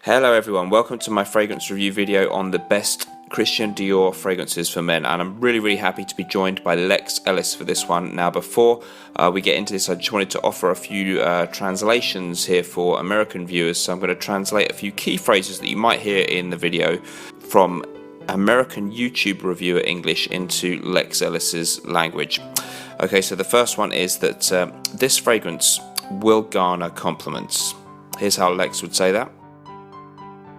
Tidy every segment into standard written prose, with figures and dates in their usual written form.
Hello everyone, welcome to my fragrance review video on the best Christian Dior fragrances for men, and I'm really happy to be joined by Lex Ellis for this one. Now before we get into this, I just wanted to offer a few translations here for American viewers, so I'm going to translate a few key phrases that you might hear in the video from American YouTube reviewer English into Lex Ellis's language. Okay, so the first one is that this fragrance will garner compliments. Here's how Lex would say that.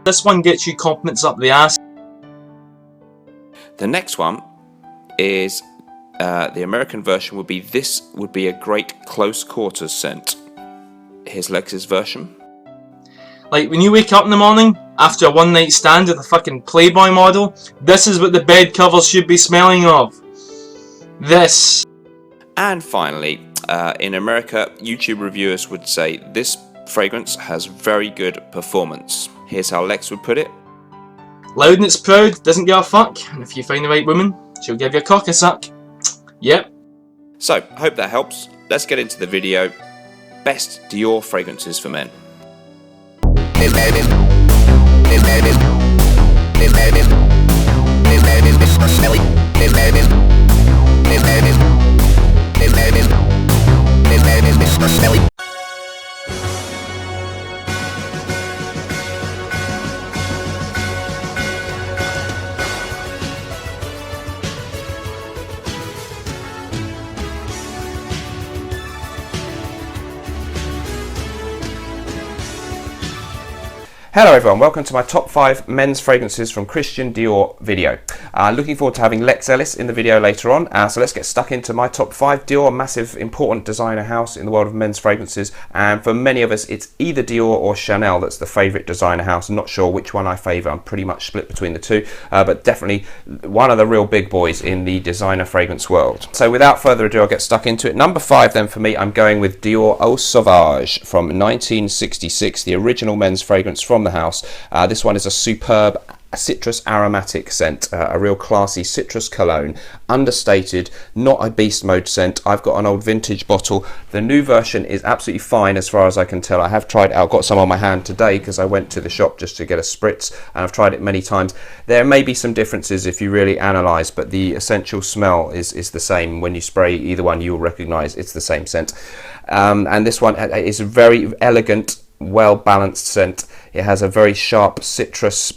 This one gets you compliments up the ass. The next one is the American version would be, this would be a great close quarters scent. Here's Lex's version. Like when you wake up in the morning after a one night stand with a fucking Playboy model, this is what the bed covers should be smelling of. This. And finally, in America, YouTube reviewers would say this fragrance has very good performance. Here's how Lex would put it. Loud and it's proud, doesn't give a fuck, and if you find the right woman, she'll give you a cock a suck. Yep. So, hope that helps. Let's get into the video. Best Dior fragrances for men. Hello everyone, welcome to my top 5 men's fragrances from Christian Dior video. Looking forward to having Lex Ellis in the video later on, so let's get stuck into my top 5. Dior, a massive important designer house in the world of men's fragrances, and for many of us it's either Dior or Chanel that's the favourite designer house. I'm not sure which one I favour, I'm pretty much split between the two, but definitely one of the real big boys in the designer fragrance world. So without further ado, I'll get stuck into it. Number 5 then for me, I'm going with Dior Eau Sauvage from 1966, the original men's fragrance from the house. This one is a superb citrus aromatic scent, a real classy citrus cologne, understated, not a beast mode scent. I've got an old vintage bottle. The new version is absolutely fine as far as I can tell. I have tried it out, I've got some on my hand today because I went to the shop just to get a spritz, and I've tried it many times. There may be some differences if you really analyse, but the essential smell is the same. When you spray either one, you'll recognise it's the same scent. And this one is a very elegant, well balanced scent. It has a very sharp citrus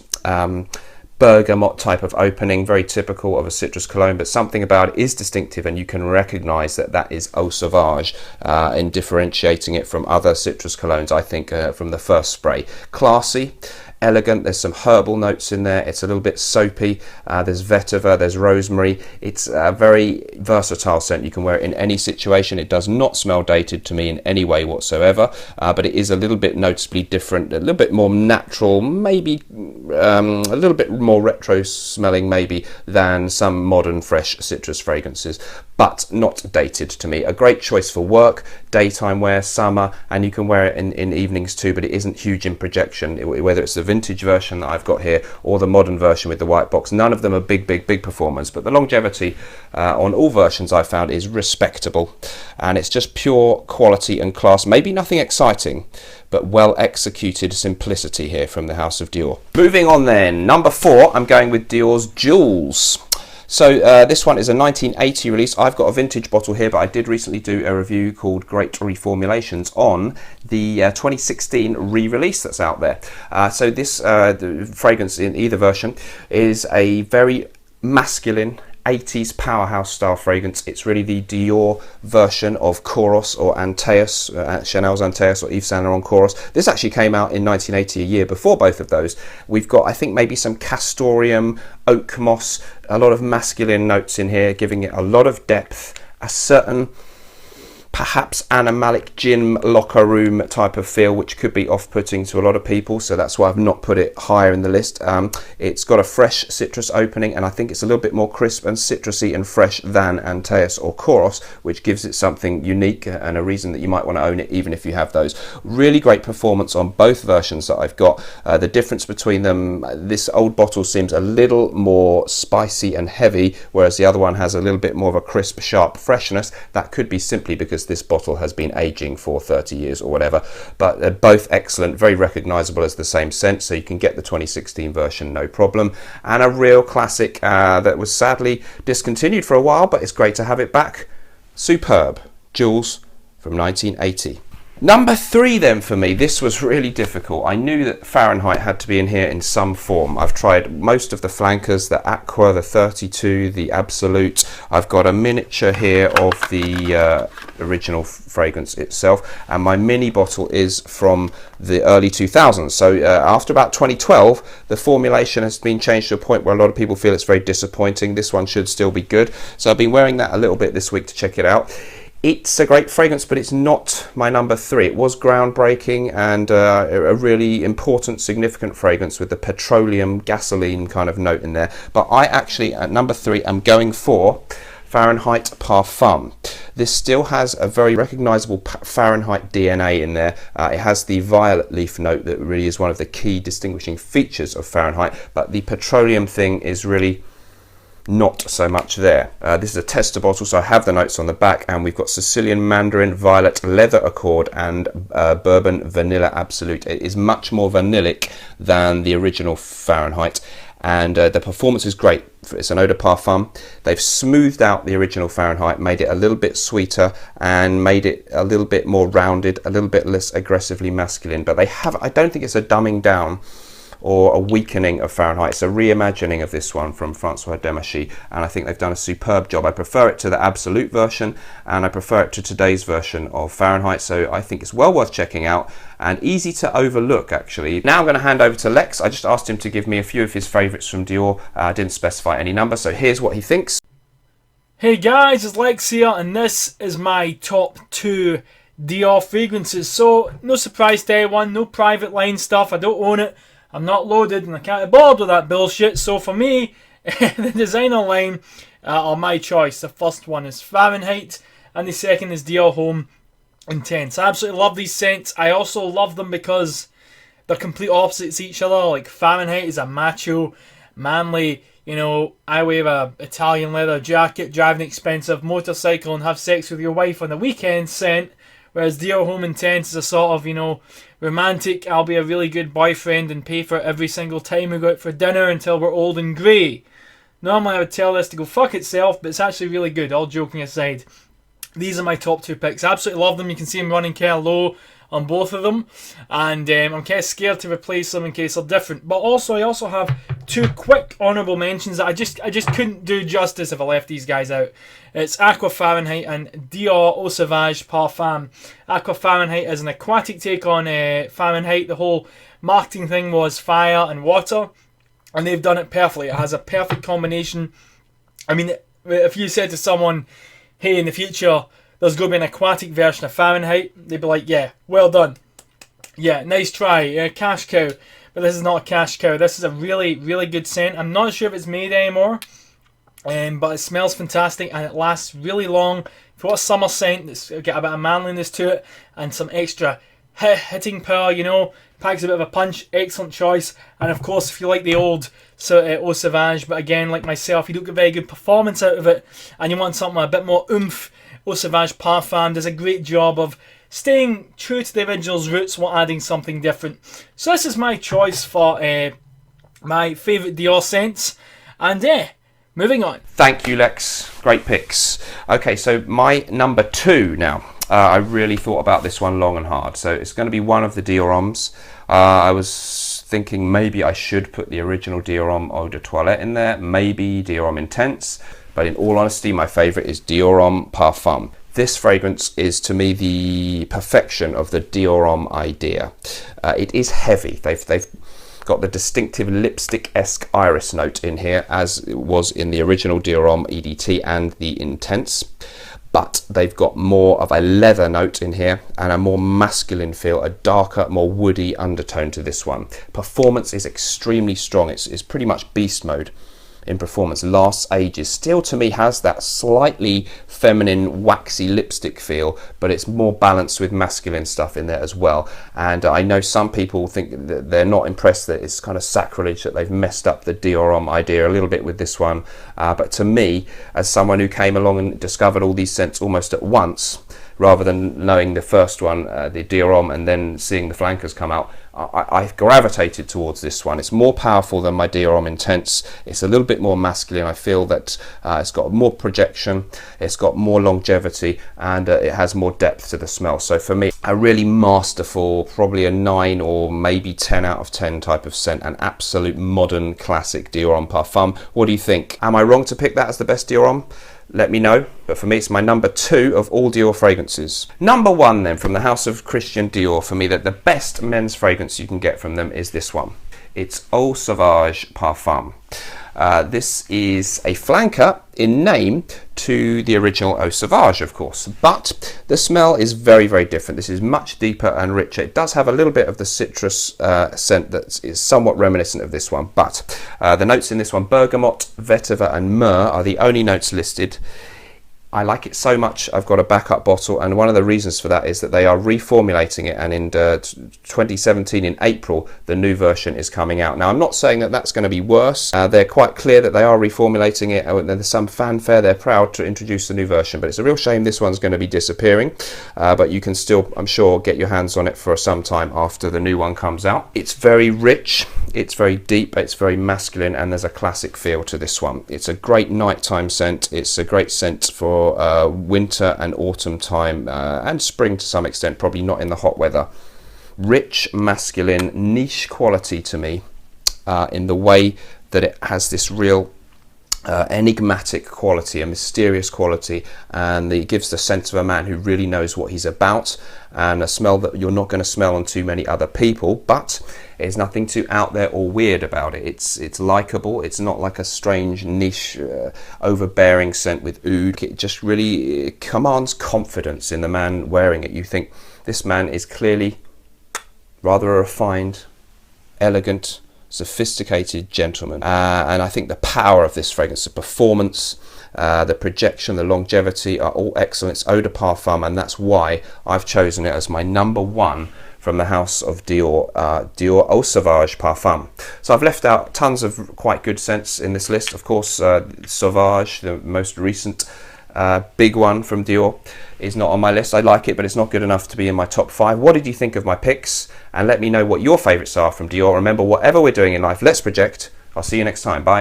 bergamot type of opening, very typical of a citrus cologne, but something about it is distinctive and you can recognize that is Eau Sauvage in differentiating it from other citrus colognes, I think, from the first spray. Classy, elegant, there's some herbal notes in there, it's a little bit soapy, there's vetiver, there's rosemary. It's a very versatile scent. You can wear it in any situation. It does not smell dated to me in any way whatsoever, but it is a little bit noticeably different, a little bit more natural, maybe a little bit more retro smelling maybe than some modern fresh citrus fragrances, but not dated to me. A great choice for work, daytime wear, summer, and you can wear it in evenings too, but it isn't huge in projection, whether it's the vintage version that I've got here or the modern version with the white box. None of them are big performance, but the longevity on all versions I've found is respectable, and it's just pure quality and class. Maybe nothing exciting, but well executed simplicity here from the House of Dior. Moving on then, number 4, I'm going with Dior's Jewels. So this one is a 1980 release. I've got a vintage bottle here, but I did recently do a review called Great Reformulations on the 2016 re-release that's out there. So this the fragrance in either version is a very masculine 80s powerhouse style fragrance. It's really the Dior version of Kouros or Antaeus, Chanel's Antaeus or Yves Saint Laurent Kouros. This actually came out in 1980, a year before both of those. We've got, I think, maybe some castoreum, oak moss, a lot of masculine notes in here, giving it a lot of depth, a certain perhaps animalic gin locker room type of feel, which could be off-putting to a lot of people, so that's why I've not put it higher in the list. It's got a fresh citrus opening, and I think it's a little bit more crisp and citrusy and fresh than Antaeus or Kouros, which gives it something unique and a reason that you might want to own it even if you have those. Really great performance on both versions that I've got. The difference between them, this old bottle seems a little more spicy and heavy, whereas the other one has a little bit more of a crisp, sharp freshness. That could be simply because this bottle has been aging for 30 years or whatever, but they're both excellent, very recognizable as the same scent, so you can get the 2016 version no problem. And a real classic that was sadly discontinued for a while, but it's great to have it back. Superb, Jules from 1980. Number 3 then for me, this was really difficult. I knew that Fahrenheit had to be in here in some form. I've tried most of the flankers, the Aqua, the 32, the Absolute. I've got a miniature here of the original fragrance itself, and my mini bottle is from the early 2000s. So after about 2012, the formulation has been changed to a point where a lot of people feel it's very disappointing. This one should still be good. So I've been wearing that a little bit this week to check it out. It's a great fragrance, but it's not my number 3. It was groundbreaking and a really important, significant fragrance with the petroleum, gasoline kind of note in there. But I actually, at number 3, am going for Fahrenheit Parfum. This still has a very recognizable Fahrenheit DNA in there. It has the violet leaf note that really is one of the key distinguishing features of Fahrenheit, but the petroleum thing is really not so much there. This is a tester bottle, so I have the notes on the back, and we've got Sicilian Mandarin, Violet, Leather Accord, and Bourbon Vanilla Absolute. It is much more vanillic than the original Fahrenheit, and the performance is great. It's an eau de parfum. They've smoothed out the original Fahrenheit, made it a little bit sweeter, and made it a little bit more rounded, a little bit less aggressively masculine. But I don't think it's a dumbing down or a weakening of Fahrenheit. It's a reimagining of this one from Francois Demachy, and I think they've done a superb job. I prefer it to the Absolute version, and I prefer it to today's version of Fahrenheit, so I think it's well worth checking out and easy to overlook, actually. Now I'm going to hand over to Lex. I just asked him to give me a few of his favourites from Dior. I didn't specify any number, so here's what he thinks. Hey guys, it's Lex here, and this is my top 2 Dior fragrances. So, no surprise to anyone, no private line stuff, I don't own it. I'm not loaded and I can't be bothered with that bullshit. So for me, the designer line are my choice. The first one is Fahrenheit and the second is Dior Homme Intense. I absolutely love these scents. I also love them because they're complete opposites to each other. Like Fahrenheit is a macho, manly, you know, I wear a Italian leather jacket, drive an expensive motorcycle and have sex with your wife on the weekend scent. Whereas Dior Homme Intense is a sort of, you know, romantic, I'll be a really good boyfriend and pay for it every single time we go out for dinner until we're old and grey. Normally I would tell this to go fuck itself, but it's actually really good, all joking aside. These are my top 2 picks. I absolutely love them. You can see them running kind of low on both of them. And I'm kind of scared to replace them in case they're different. But also, I also have 2 quick honourable mentions that I just couldn't do justice if I left these guys out. It's Aqua Fahrenheit and Dior Eau Sauvage Parfum. Aqua Fahrenheit is an aquatic take on Fahrenheit. The whole marketing thing was fire and water, and they've done it perfectly. It has a perfect combination. I mean, if you said to someone, hey, in the future, there's going to be an aquatic version of Fahrenheit, they'd be like, yeah, well done. Yeah, nice try, cash cow. But this is not a cash cow. This is a really, really good scent. I'm not sure if it's made anymore. But it smells fantastic and it lasts really long. If you want a summer scent, it's got a bit of manliness to it and some extra hitting power, you know, packs a bit of a punch. Excellent choice. And of course, if you like the old Eau Sauvage, but again, like myself, you don't get very good performance out of it and you want something a bit more oomph, Eau Sauvage Parfum does a great job of staying true to the original's roots while adding something different. So this is my choice for my favourite Dior scents. And moving on. Thank you, Lex. Great picks. Okay, so my number 2 now. I really thought about this one long and hard. So it's going to be one of the Dior Hommes. I was thinking maybe I should put the original Dior Homme Eau de Toilette in there. Maybe Dior Homme Intense. But in all honesty, my favourite is Dior Homme Parfum. This fragrance is, to me, the perfection of the Dior Homme idea. It is heavy. They've got the distinctive lipstick-esque iris note in here, as it was in the original Dior Homme EDT and the Intense. But they've got more of a leather note in here and a more masculine feel, a darker, more woody undertone to this one. Performance is extremely strong. It's pretty much beast mode in performance, lasts ages. Still, to me, has that slightly feminine, waxy lipstick feel, but it's more balanced with masculine stuff in there as well. And I know some people think that they're not impressed, that it's kind of sacrilege that they've messed up the Dior Homme idea a little bit with this one. But to me, as someone who came along and discovered all these scents almost at once, rather than knowing the first one, the Dior Homme, and then seeing the flankers come out. I've gravitated towards this one. It's more powerful than my Dior Homme Intense. It's a little bit more masculine. I feel that it's got more projection, it's got more longevity, and it has more depth to the smell. So for me, a really masterful, probably a 9 or maybe 10 out of 10 type of scent, an absolute modern classic Dior Homme Parfum. What do you think? Am I wrong to pick that as the best Dior Homme? Let me know, but for me it's my number 2 of all Dior fragrances. Number 1 then, from the house of Christian Dior, for me that the best men's fragrance you can get from them is this one. It's Eau Sauvage Parfum. This is a flanker in name to the original Eau Sauvage, of course, but the smell is very, very different. This is much deeper and richer. It does have a little bit of the citrus scent that is somewhat reminiscent of this one, but the notes in this one, bergamot, vetiver and myrrh, are the only notes listed. I like it so much I've got a backup bottle, and one of the reasons for that is that they are reformulating it, and in 2017 in April the new version is coming out. Now I'm not saying that that's going to be worse. They're quite clear that they are reformulating it, and there's some fanfare. They're proud to introduce the new version, but it's a real shame this one's going to be disappearing, but you can still, I'm sure, get your hands on it for some time after the new one comes out. It's very rich, it's very deep, it's very masculine, and there's a classic feel to this one. It's a great nighttime scent. It's a great scent for winter and autumn time, and spring to some extent, probably not in the hot weather. Rich, masculine, niche quality to me, in the way that it has this real enigmatic quality, a mysterious quality, and it gives the sense of a man who really knows what he's about, and a smell that you're not going to smell on too many other people, but there's nothing too out there or weird about it. It's likable. It's not like a strange niche overbearing scent with oud. It just really commands confidence in the man wearing it. You think this man is clearly rather a refined, elegant, sophisticated gentleman, and I think the power of this fragrance, the performance, the projection, the longevity are all excellent. It's eau de parfum, and that's why I've chosen it as my number 1 from the house of Dior, Dior Eau Sauvage Parfum. So I've left out tons of quite good scents in this list. Of course, Sauvage, the most recent big one from Dior, is not on my list. I like it, but it's not good enough to be in my top 5. What did you think of my picks? And let me know what your favourites are from Dior. Remember, whatever we're doing in life, let's project. I'll see you next time. Bye.